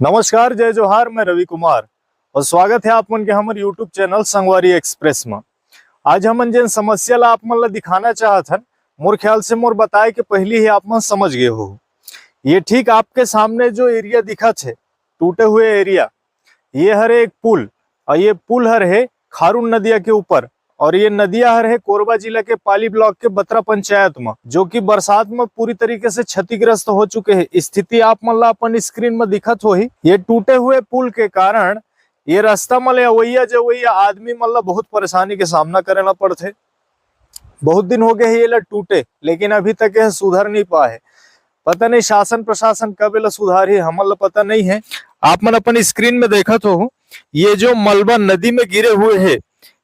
नमस्कार, जय जोहार। मैं रवि कुमार और स्वागत है आप मन के हमारे यूट्यूब चैनल संगवारी एक्सप्रेस में। आज हमन जिन समस्या ला आप मन ला दिखाना चाहत हन, मोर ख्याल से मोर बताए के पहले ही आप मन समझ गए हो। ये ठीक आपके सामने जो एरिया दिखा है, टूटे हुए एरिया, ये हर एक पुल, और ये पुल हर है खारून नदिया के ऊपर, और ये नदिया हर है कोरबा जिला के पाली ब्लॉक के बत्रा पंचायत में, जो कि बरसात में पूरी तरीके से क्षतिग्रस्त हो चुके हैं। स्थिति आप मन ला अपन स्क्रीन में दिखत हो ही। ये टूटे हुए पुल के कारण ये रास्ता में अवैया जवैया आदमी मन ला बहुत परेशानी के सामना करना पड़ते। बहुत दिन हो गए ये ला टूटे, लेकिन अभी तक यह सुधर नहीं पाए। पता नहीं शासन प्रशासन कब ये सुधार ही, हमन ला पता नहीं है। आप मन अपन स्क्रीन में देखत हो, ये जो मलबा नदी में गिरे हुए है,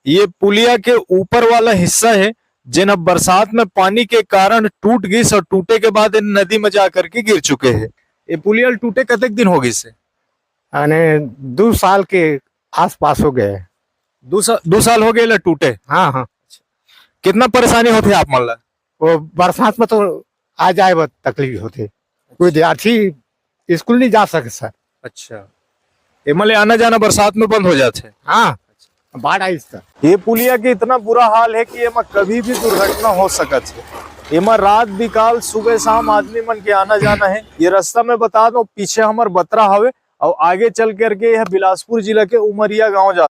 ये पुलिया के ऊपर वाला हिस्सा है, जिन अब बरसात में पानी के कारण टूट गई और टूटे के बाद नदी में जाकर के गिर चुके हैं। ये पुलिया टूटे कतक दिन हो गई से? यानी 2 साल के आसपास हो गए। 2 साल हो गए टूटे। हाँ हाँ, कितना परेशानी होती है आप मन ला? वो बरसात में तो आ जाए वो तकलीफ होती। कोई विद्यार्थी स्कूल नहीं जा सके सर। अच्छा, एमले आना जाना बरसात में बंद हो जाते? हाँ, बाढ़ आई सर। ये पुलिया के इतना बुरा हाल है कि एमा कभी भी दुर्घटना हो सकत है। एमा रात बिकाल सुबह शाम आदमी मन के आना जाना है। ये रास्ता में बता दो, पीछे हमार बत्रा हवे और आगे चल करके यह बिलासपुर जिला के उमरिया गांव जा।